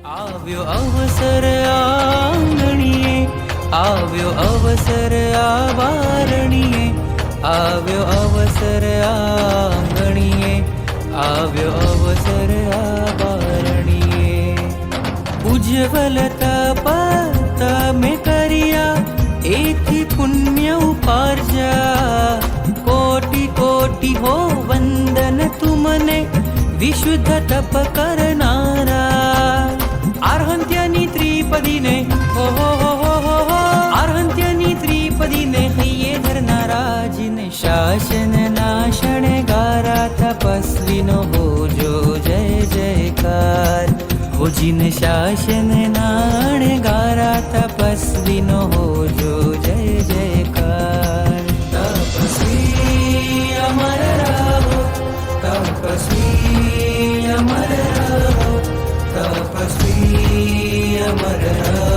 આવ્યો અવસર આંગણીએ, આવ્યો અવસર આ વારણીએ, આવ્યો અવસર આંગણીએ, આવ્યો અવસર આ વારણીએ. ઉજ્જવલ તપ તમે કર્યા એથી પુણ્ય ઉપાર્જા, કોટી કોટી હો વંદન તુમને વિશુદ્ધ તપ કરનારા. આર્હંત્યની ત્રિપદીને હો આર્હંત્યની ત્રિપદીને હૈયે ધરનારાજીને શાસનના શણગારા તપસ્વીનો હોજો જય જયકાર. હોજીન શાસનના અણગારા તપસ્વીનો હોજો જય જયકાર. તપસ્વી અમર રહો, તપસ્વી અમર રહો, તપસ્વી અમર રહો.